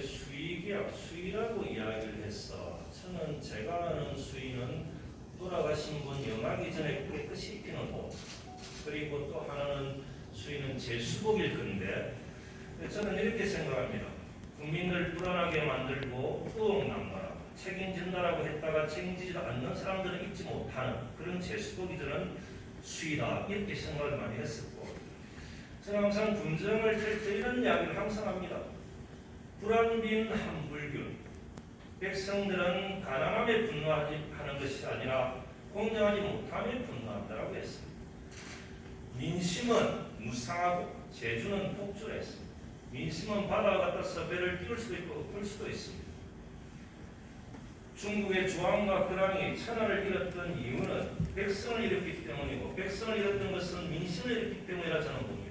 수의라고 이야기를 했어. 저는 제가 아는 수의는 돌아가신 분 영하기 전에 깨끗이 입히는 옷, 그리고 또 하나는 수의는 제수복일 건데, 저는 이렇게 생각합니다. 국민들 불안하게 만들고 부엉난다, 책임진다라고 했다가 책임지지 않는 사람들은 입지 못하는 그런 제수복이 저는 수의다, 이렇게 생각을 많이 했었고, 저는 항상 군정을 펼 때 이런 이야기를 항상 합니다. 불안빈 한불균, 백성들은 가난함에 분노하는 것이 아니라 공정하지 못함에 분노한다라고 했습니다. 민심은 무상하고 재주는 폭주했습니다. 민심은 바다와 같아서 배를 띄울 수도 있고 엎을 수도 있습니다. 중국의 주황과 그랑이 천하를 잃었던 이유는 백성을 잃었기 때문이고, 백성을 잃었던 것은 민심을 잃었기 때문이라 저는 봅니다.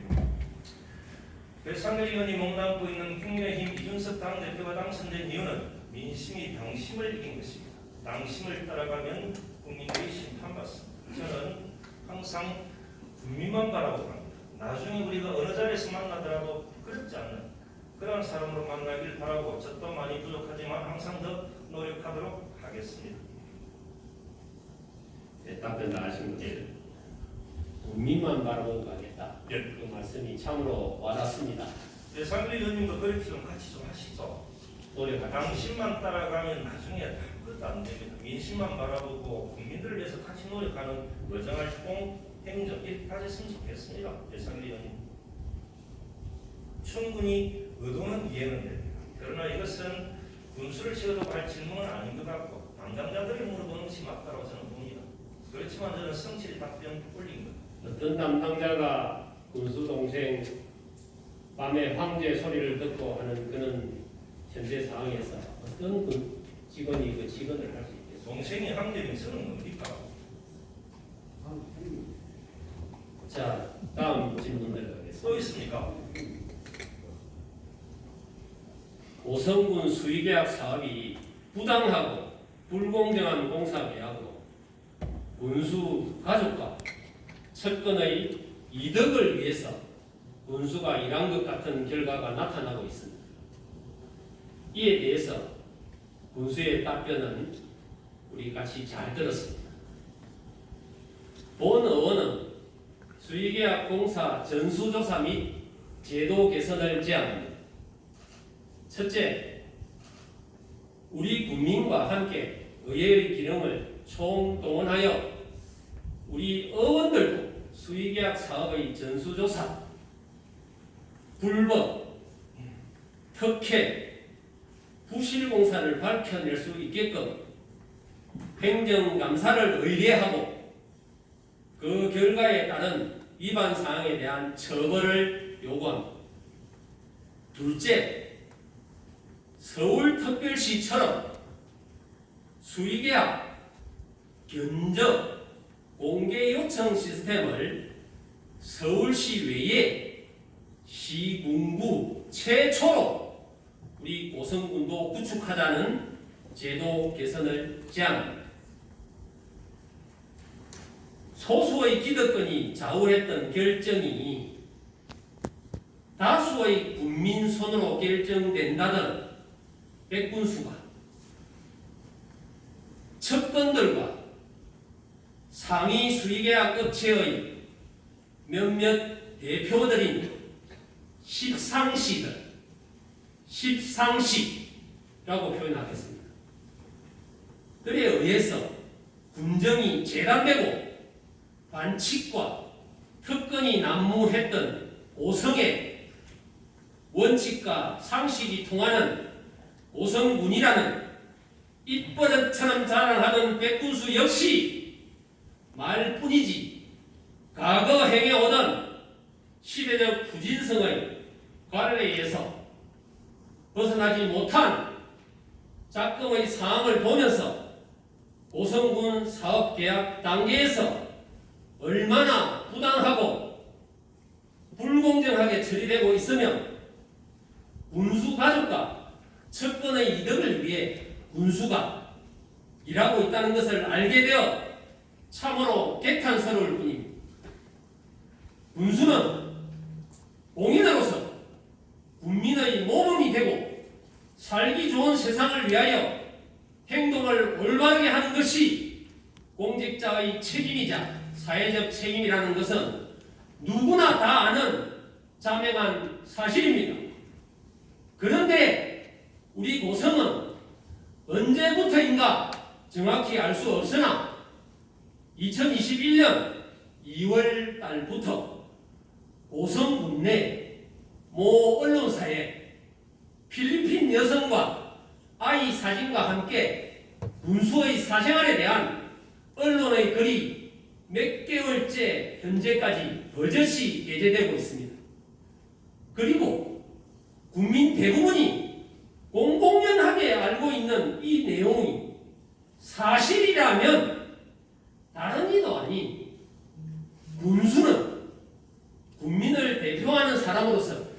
배상렬 의원이 몸담고 있는 국민의힘 이준석 당대표가 당선된 이유는 민심이 당심을 이긴 것입니다. 당심을 따라가면 국민들이 심판받습니다. 저는 항상 국민만 바라보고 나중에 우리가 어느 자리에서 만나더라도 그렇지 않는 그런 사람으로 만나길 바라고, 저 또 많이 부족하지만 항상 더 노력하도록 하겠습니다. 네, 답변 다 하신 것을 국민만 바라보고 가겠다. 그 말씀이 참으로 와닿습니다. 네, 상규 의원님도 그렇게 좀 같이 좀 하시죠. 당신만 따라가면 나중에 아무것도 안 됩니다. 민심만 바라보고 국민들을 위해서 같이 노력하는 의정활동, 행정 이렇게까지 했으면 좋겠습니다. 상규 의원님. 충분히 의도는 이해는 됩니다. 그러나 이것은 군수를 지어도 할 질문은 아닌 것 같고, 담당자들이 물어보는 것이 맞다고 저는 봅니다. 그렇지만 저는 성실히 답변 올린 것. 어떤 담당자가 군수 동생 밤에 황제 소리를 듣고 하는 그는 현재 상황에서 어떤 직원이 그 직원을 할 수 있겠습니까? 동생이 황제인 저는 뭡니까? 자, 다음 질문 들어가겠습니다. 또 있습니까? 오성군 수의계약 사업이 부당하고 불공정한 공사 계약으로 군수 가족과 측근의 이득을 위해서 군수가 일한 것 같은 결과가 나타나고 있습니다. 이에 대해서 군수의 답변은 우리 같이 잘 들었습니다. 본 의원은 수의계약 공사 전수조사 및 제도 개선을 제안합니다. 첫째, 우리 국민과 함께 의회의 기능을 총동원하여 우리 의원들도 수의계약 사업의 전수조사, 불법, 특혜, 부실공사를 밝혀낼 수 있게끔 행정감사를 의뢰하고 그 결과에 따른 위반 사항에 대한 처벌을 요구합니다. 둘째, 서울특별시처럼 수의계약 견적 공개 요청 시스템을 서울시 외에 시군구 최초로 우리 오성군도 구축하자는 제도 개선을 제안합니다. 소수의 기득권이 좌우했던 결정이 다수의 국민 손으로 결정된다던 백군수가 측근들과 상위 수의계약 업체의 몇몇 대표들인 십상시라고 표현하겠습니다. 그에 의해서 군정이 재단되고 반칙과 특권이 난무했던 오성의 원칙과 상식이 통하는 오성군이라는 입버릇처럼 자랑하던 백군수 역시 말뿐이지 과거 행해오던 시대적 부진성의 관례에서 벗어나지 못한 작금의 상황을 보면서 오성군 사업계약 단계에서 얼마나 부당하고 불공정하게 처리되고 있으며 군수 가족과 측근의 이득을 위해 군수가 일하고 있다는 것을 알게 되어 참으로 개탄스러울 뿐입니다. 군수는 공인으로서 국민의 모범이 되고 살기 좋은 세상을 위하여 행동을 올바르게 하는 것이 공직자의 책임이자 사회적 책임이라는 것은 누구나 다 아는 자명한 사실입니다. 그런데 우리 고성은 언제부터인가 정확히 알 수 없으나 2021년 2월 달부터 고성 내 모 언론사에 필리핀 여성과 아이 사진과 함께 군수의 사생활에 대한 언론의 글이 몇 개월째 현재까지 버젓이 게재되고 있습니다. 그리고 국민 대부분이 공공연하게 알고 있는 이 내용이 사실이라면 다른 이도 아닌 군수는 국민을 대표하는 사람으로서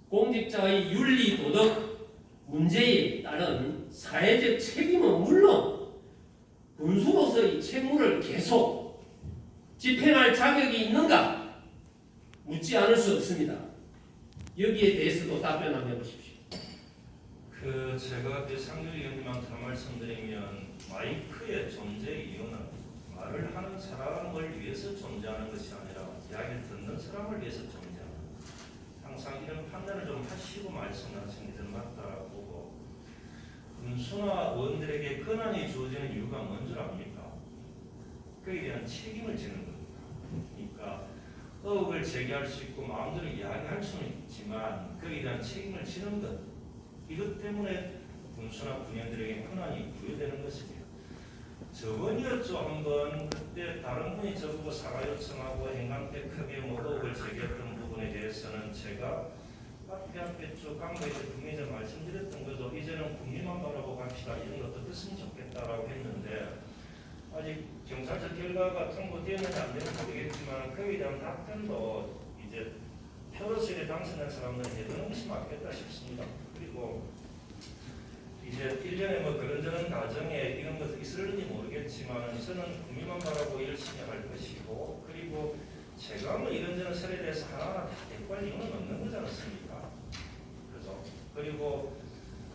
공직자의 윤리 도덕 문제에 따른 사회적 책임은 물론 군수로서의 책무를 계속 집행할 자격이 있는가 묻지 않을 수 없습니다. 여기에 대해서도 답변 한번 해보십시오. 제가 상규 의원님한테 말씀드리면 마이크의 존재 이유는 말을 하는 사람을 위해서 존재하는 것이 아니라 이야기를 듣는 사람을 위해서 존재하는 항상 이런 판단을 좀 하시고 말씀하시는 게 맞다고 보고 군수나 의원들에게 권한이 주어지는 이유가 뭔 줄 압니까? 그에 대한 책임을 지는 겁니다. 그러니까 의혹을 제기할 수 있고 마음대로 이야기할 수는 있지만 그에 대한 책임을 지는 것 이것 때문에 군수나 군인들에게 권한이 부여되는 것입니다. 저번이었죠. 한번 그때 다른 분이 저보고 사과 요청하고 행간때 크게 의혹을 제기했던 부분에 대해서는 제가 앞에 쭉 강조해서 분명히 말씀드렸던 거죠. 이제는 국민만 바라보고 갑시다. 이런 것도 어떻으면 좋겠다라고 했는데 아직 경찰서 결과가 통보되었는지 안 되는지 모르겠지만 그에 대한 답변도 이제 표로서에 당선된 사람들은 해두는 것이 맞겠다 싶습니다. 그리고 이제 1년에 뭐 그런저런 과정에 이런 것이 있을지 모르겠지만 저는 국민만 바라고 열심히 할 것이고 그리고 제가 뭐 이런저런 설에 대해서 하나하나 다 대꾸할 이유는 없는 거지 않습니까? 그죠? 그리고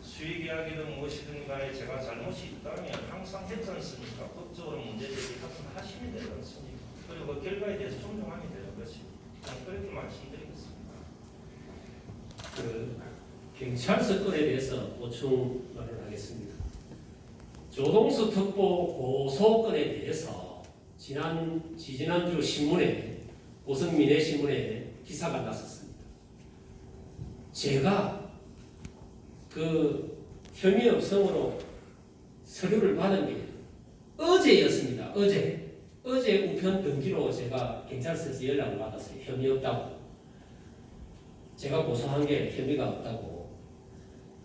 수익 이야기든 무엇이든 간에 제가 잘못이 있다면 항상 했지 않습니까? 법적으로 문제제기 하시면 되지 않습니까? 그리고 그 결과에 대해서 존중하면 되는 것입니다. 그렇게 말씀드리겠습니다. 경찰서 건에 대해서 보충을 하겠습니다. 조동수 특보 고소 건에 대해서 지지난주 신문에 고성민해 신문에 기사가 났었습니다. 제가 그 혐의 없음으로 서류를 받은 게 어제였습니다. 어제 우편 등기로 제가 경찰서에서 연락을 받았어요. 혐의 없다고. 제가 고소한 게 혐의가 없다고.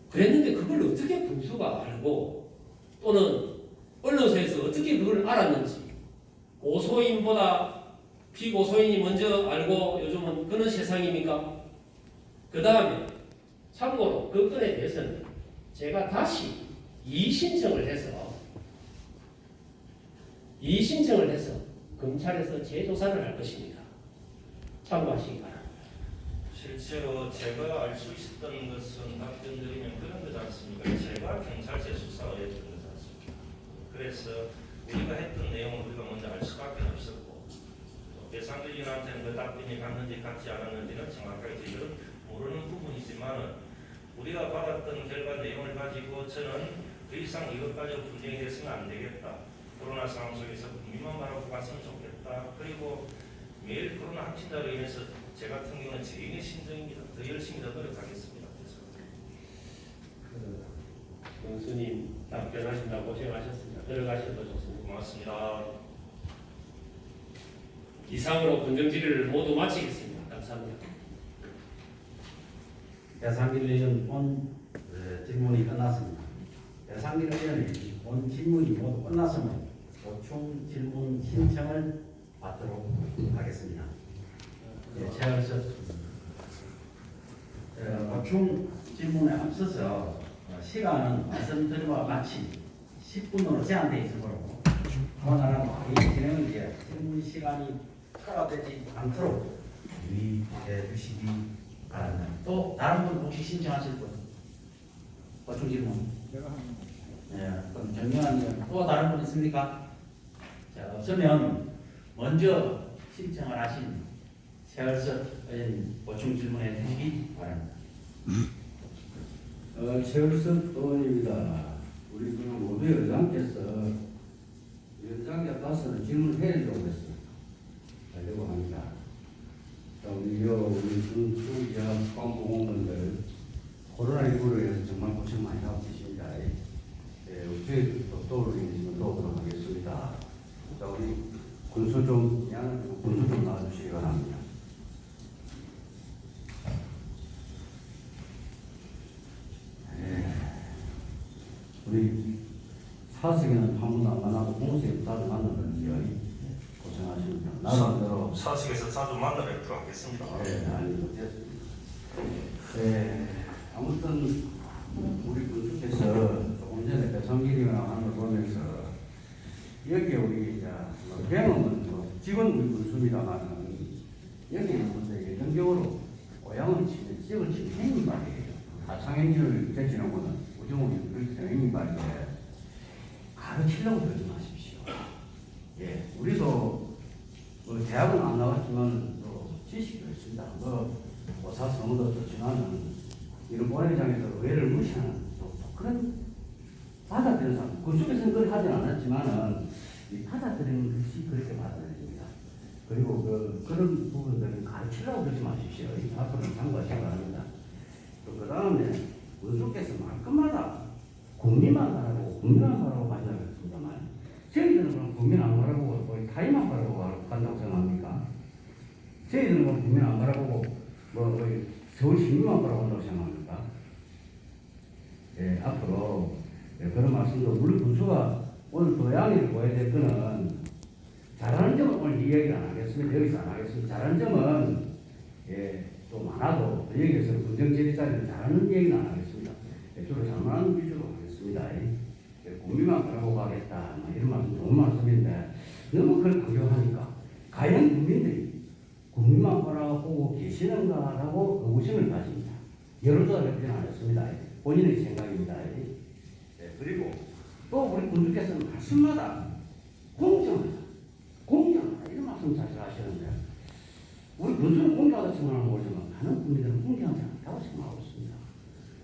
그랬는데 그걸 어떻게 군수가 알고 또는 언론사에서 어떻게 그걸 알았는지 고소인보다 피고소인이 먼저 알고 요즘은 그런 세상입니까? 그 다음에 참고로 그 건에 대해서는 제가 다시 이의신청을 해서 검찰에서 재조사를 할 것입니다. 참고하시기 바랍니다. 실제로 제가 알 수 있었던 것은 답변드리면 그런 거지 않습니까? 제가 경찰서에 수사를 했던 거지 않습니까? 그래서 우리가 했던 내용을 우리가 먼저 알 수밖에 없었고 배상규 의원한테는 그 답변이 갔는지 갔지 않았는지는 정확하게 저희들은 모르는 부분이지만 우리가 받았던 결과 내용을 가지고 저는 더 이상 이것 가지고 분쟁이 됐으면 안 되겠다. 코로나 상황 속에서 국민만 바라보고 갔으면 좋겠다. 그리고 매일 코로나 확진자로 인해서 제 같은 경우는 제 인의 심정입니다. 더 열심히 더 노력하겠습니다. 군수님 답변하신다고 고생하셨습니다. 들어가셔도 좋습니다. 고맙습니다. 이상으로 군정 질의를 모두 마치겠습니다. 감사합니다. 배상길 의원 본 질문이 끝났습니다. 배상길 의원이 본 질문이 모두 끝났으면 보충 질문 신청을 받도록 하겠습니다. 최현석 보충 질문에 앞서서 시간은 말씀드린 바와 같이 10분으로 제한되어 있으므로 원활한 회의 진행을 위해 질문 시간이 초과되지 않도록 유의해 주시기 바랍니다. 또 다른 분 혹시 신청하실 분? 보충 질문. 네, 그럼 정리하면 또 다른 분 있습니까? 자, 없으면 먼저 신청을 하신 최월석 의원 보충 질문해 주시기 바랍니다. 최울석 의원입니다. 우리 그 모두 의장께서 위원장에 가서는 질문을 해주려고 했어요. 하려고 합니다. 자, 우리 지역 공무원들 코로나19로 인해서 정말 고생 많이 하고 계십니다. 저희 또를 인해서 도도록 하겠습니다. 자, 우리 군수 좀 나와주시기 바랍니다. 우리 사석에는 한 번도 안 만나고 공수에 자주 만나는지요. 고생하십니다. 나름대로 사석에서 자주 만나 뵙도록 하겠습니다. 아니 됐습니다. 아무튼 우리 군수께서 조금 전에 배상길이랑 하는 걸 보면서 여기 우리 배영은 직원 우리 군수입니다만 여기 있는 분들 예정적으로 고향을 치는 지역을 치는 행위 말이에요. 하창행위를 제치는 거는 우정우리 그렇게 행위 말인데 가르치려고 그러지 마십시오. 예, 우리도 대학은 안 나왔지만 또 지식도 있습니다. 사성도 지나는 이런 본회장에서 의회를 무시하는 또 그런 받아들이는 사람, 그쪽에서는 그걸 하진 않았지만은 이 받아들이는 것이 그렇게 받아들입니다. 그리고 그런 부분들은 가르치려고 그러지 마십시오. 앞으로는 참고하시기 바랍니다. 또 그 다음에 원수께서 말끝마다 국민만 말하고 국민만 말하고 간다고 했습니다만 저희들은 그럼 국민 안 말하고 타이만 말하고 간다고 생각합니까? 저희들은 그럼 국민 안 말하고 서울 시민만 말하고 간다고 생각합니까? 예, 앞으로 그런 말씀도 우리 군수가 오늘 도양이를 보여야 될 거는 잘하는 점은 오늘 이야기를 안 하겠습니다. 여기서 안 하겠습니다. 잘하는 점은 또 많아도 여기에서 긍정제리자리는 잘하는 얘기는 안 하겠습니다. 주로 잘하는 위주로 하겠습니다. 국민만 바라고 가겠다 이런 말씀 좋은 말씀인데 너무 그걸 강조하니까 과연 국민들이 국민만 바라보고 계시는가라고 의구심을 가집니다. 여론조사를 해보진 않았습니다. 본인의 생각입니다. 그리고 또 우리 군주께서는 말씀마다 공정하다 이런 말씀 자주 하시는데 우리 군주는 공정하다 생각하는 모르지만 많은 국민들은 공정하지 않다고 생각하고 있습니다.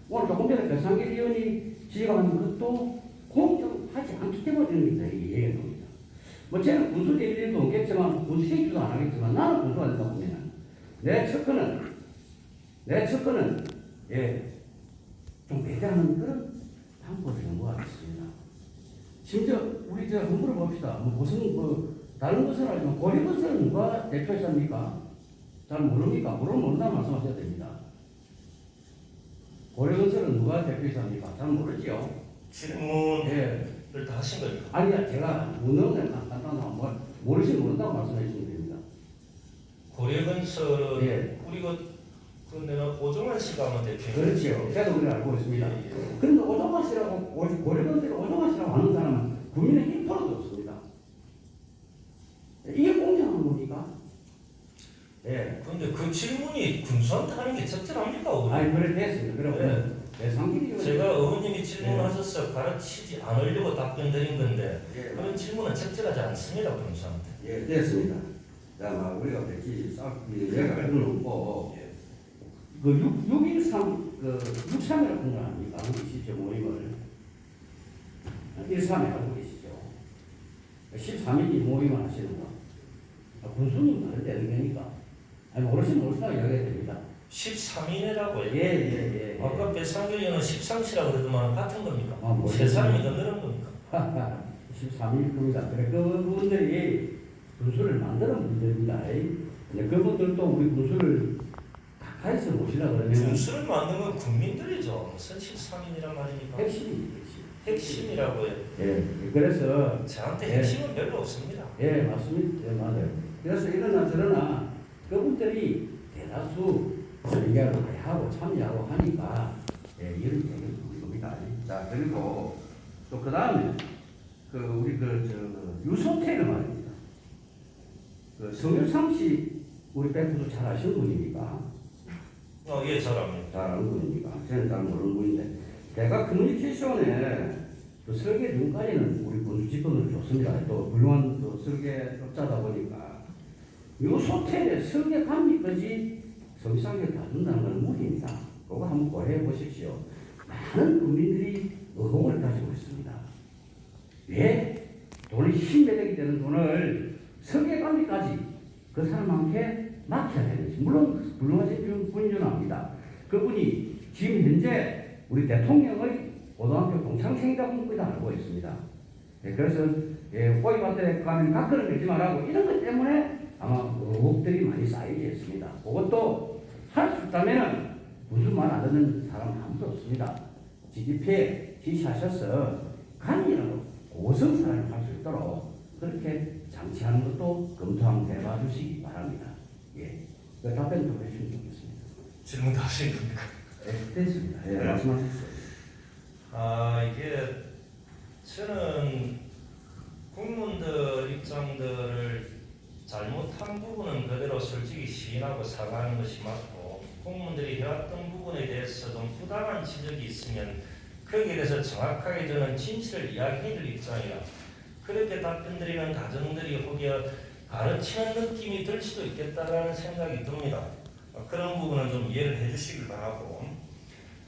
오늘 조금 전에 배상길 의원이 지적하는 것도 공정하지 않기 때문에 이 얘기는 겁니다. 저는 군수 될 일도 없겠지만 군수 시키지도 안 하겠지만 나는 군수가 된다 보면 내 척근은 좀 배제하는 그런 방법을 연구하겠습니다. 심지어 우리 공부를 봅시다. 다른 것은 알지만 고려건설은 누가 대표했습니까? 잘 모릅니까? 모른다는 말씀하셔야 됩니다. 고려건설은 누가 대표했습니까? 잘 모르지요. 질문을 다 하신 거예요. 아니야, 제가 묻는 건 간단하고 모르시면 모른다고 말씀해 주시면 됩니다. 고려건설은 우리가 내가 오종환 씨가 아마 대표. 그렇지요. 제가 우리가 알고 있습니다. 그런데 오종환 씨라고 고려건설을 오종환 씨라고 하는 사람은 국민의 1%도 없습니다. 이게 공정한 겁니까? 그런데 그 질문이 군수한테 하는 게 적절합니까? 아니 그래 됐습니다. 그러면 배상길이 제가 의원님이 질문하셔서 가르치지 않으려고 답변 드린 건데 그런 질문은 적절하지 않습니다. 군수한테. 됐습니다. 자, 우리가 백지 얘가 그런 없고 613 6.3이라고 하는 거 아닙니까? 알고 계시죠 모임을 1.3에 알고 계시죠? 13일이 모임을 하시는 거. 군수님 말을 되는 거니까. 아니 모르시면 모르시다고 이야기해야 됩니다. 13인이라고요? 예. 아까 배상규 의원은 13시라고 그러더만 같은 겁니까? 뭐 세 사람이 더 늘은 겁니까? 13일 겁니다. 그래 그분들이 군수를 만드는 분들입니다. 그분들도 우리 군수를 가까이서 모시려고 그러면 군수를 만든 건 국민들이죠. 무슨 13인이란 말입니까? 핵심이라고요. 그래서 저한테 핵심은 별로 없습니다. 맞습니다. 맞아요. 그래서 이러나 저러나 그분들이 대다수 의견을 하고 참여하고 하니까 이런 얘기를 하는 겁니다. 자, 그리고 또 그 다음에 우리 유소태를 말입니다. 성유삼 씨 우리 백부도 잘 아시는 분입니까? 예, 잘 압니다. 잘 아는 분입니까? 저는 잘 모르는 분인데 대각 커뮤니케이션에 또 설계 등까지는 우리 군수 직원을 줬습니다. 또 훌륭한 또 설계업자다 보니까 요소텔의 설계 감리까지 서비스하게 다 준다는 건 무리입니다. 그거 한번 고려해 보십시오. 많은 국민들이 의혹을 가지고 있습니다. 왜 돈이 10매력이 되는 돈을 설계 감리까지 그 사람한테 맡겨야 되는지. 물론 훌륭하신 분이긴 합니다. 그분이 지금 현재 우리 대통령의 고등학교 동창생이라고 알고 있습니다. 예, 그래서 호의밭에 가면 각근을 내지 말라고 이런 것 때문에 아마 의혹들이 많이 쌓이겠습니다. 그것도 할 수 있다면 무슨 말 안 듣는 사람 아무도 없습니다. GDP에 지시하셔서 간이라도 고성사를 할 수 있도록 그렇게 장치하는 것도 검토 한번 해봐 주시기 바랍니다. 예, 그 답변 좀 해주시면 좋겠습니다. 질문 다 하신 겁니까? 예, 됐습니다. 예, 네. 말씀하셨어요. 이게 저는 국민들 입장들을 잘못한 부분은 그대로 솔직히 시인하고 사과하는 것이 맞고 국민들이 해왔던 부분에 대해서 좀 부당한 지적이 있으면 거기에 대해서 정확하게 저는 진실을 이야기해 줄 입장이라 그렇게 답변드리는 가정들이 혹여 가르치는 느낌이 들 수도 있겠다라는 생각이 듭니다. 그런 부분은 좀 이해를 해 주시길 바라고,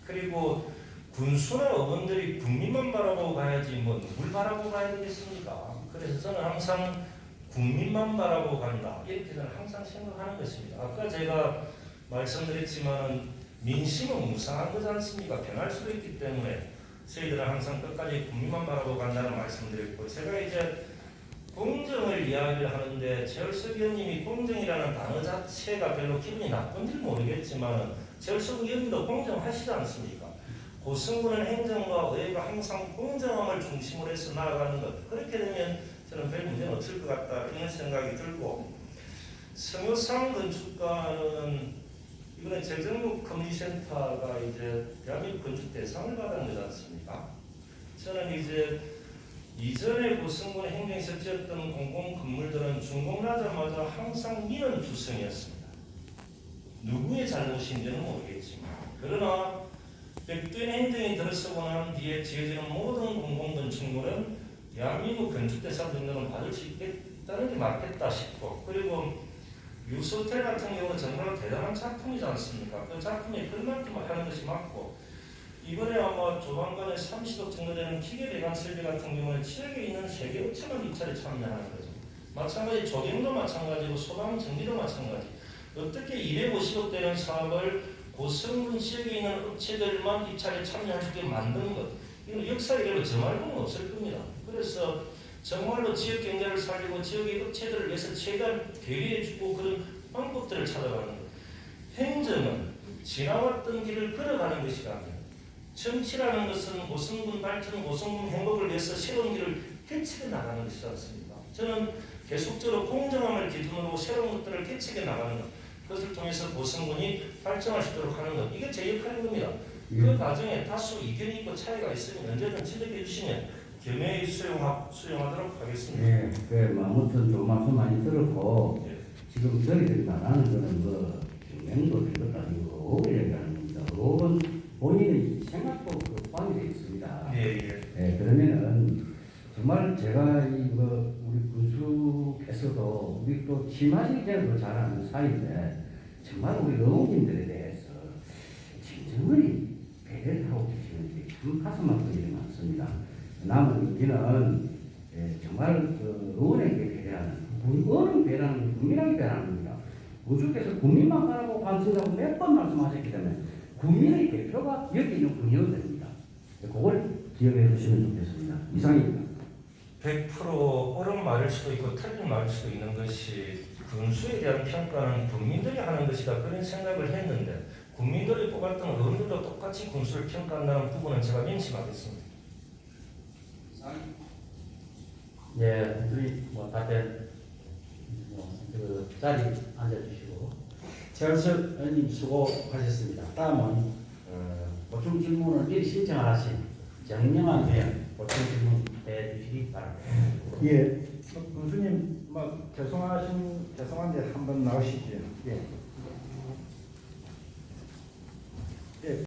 그리고 군수나 어원들이 국민만 바라보고 가야지 뭐 누굴 바라보고 가야 되겠습니까? 그래서 저는 항상 국민만 바라보고 간다 이렇게 저는 항상 생각하는 것입니다. 아까 제가 말씀드렸지만 민심은 무상한 거지 않습니까? 변할 수도 있기 때문에 저희들은 항상 끝까지 국민만 바라보고 간다는 말씀드렸고, 제가 이제 공정을 이야기를 하는데 최열석 의원님이 공정이라는 단어 자체가 별로 기분이 나쁜지 모르겠지만 최열석 의원님도 공정하시지 않습니까? 고승군은 행정과 의회가 항상 공정함을 중심으로 해서 나아가는 것, 그렇게 되면 저는 별 문제는 없을 것 같다 이런 생각이 들고, 성효상 건축가는 이번에 재정국 커뮤니센터가 이제 대한민국 건축 대상을 받은 거지 않습니까? 저는 이제 이전에 고승군 행정에서 지었던 공공 건물들은 준공하자마자 항상 민원 투성이었습니다. 누구의 잘못인지는 모르겠지만, 그러나 백두인 행정이 들어서고 난 뒤에 지어지는 모든 공공 건축물은 대한민국 건축대상 정도는 받을 수 있겠다는 게 맞겠다 싶고, 그리고 유소텔 같은 경우는 정말 대단한 작품이지 않습니까? 그 작품이 그만큼 하는 것이 맞고, 이번에 아마 조만간에 30억 정도 되는 기계 배관 설비 같은 경우는 지역에 있는 세계 업체만 입찰에 참여하는 거죠. 마찬가지 조경도 마찬가지고 소방 정비도 마찬가지. 어떻게 250억 되는 사업을 고성군 지역에 있는 업체들만 입찰에 참여할 수 있게 만드는 것, 이건 역사적으로 저 말고는 없을 겁니다. 그래서 정말로 지역 경제를 살리고 지역의 업체들을 위해서 최대한 대리해주고 그런 방법들을 찾아가는 것. 행정은 지나왔던 길을 걸어가는 것이라면, 정치라는 것은 고성군 발전, 고성군 행복을 위해서 새로운 길을 개척해 나가는 것이지 않습니까? 저는 계속적으로 공정함을 기준으로 새로운 것들을 개척해 나가는 것, 그것을 통해서 고성군이 발전할 수 있도록 하는 것, 이게 제 역할인 겁니다. 그 과정에 다수 이견이 있고 차이가 있으면 언제든 지적해 주시면 겸허히 수용하도록 하겠습니다. 예, 아무튼 좀 말씀 많이 들었고, 예. 지금 저희들이 말하는 거는 뭐 맹도 된 것도 아니고 의혹을 얘기하는 겁니다. 의혹은 본인의 생각도 포함이 되어 있습니다. 예, 그러면은 정말 제가 우리 군수께서도 우리 또 심하시기 전에도 잘 아는 사이인데 정말 우리 의원님들에 대해서 진정히 배려를 하고 계시는지 참 가슴 아픈 일이 많습니다. 남은 일기는 정말 그 의원에게 배려하는, 의원은 배려하는, 국민에게 배려하는 겁니다. 군수께서 국민만 바라보고 관심하고 몇 번 말씀하셨기 때문에 국민의 대표가 여기 있는 군의원들입니다. 그걸 기억해 주시면 좋겠습니다. 이상입니다. 100% 옳은 말일 수도 있고 틀린 말일 수도 있는 것이, 군수에 대한 평가는 국민들이 하는 것이다 그런 생각을 했는데, 국민들이 뽑았던 의원들도 똑같이 군수를 평가한다는 부분은 제가 명심하겠습니다. 예, 우리 답변 그 자리 앉아주시고, 최열석 의원님 수고하셨습니다. 다음은 보충 질문을 미리 신청하신 정명환 의원 보충 질문 해주시기 바랍니다. 예, 교수님, 죄송한데 한번 나오시죠. 예.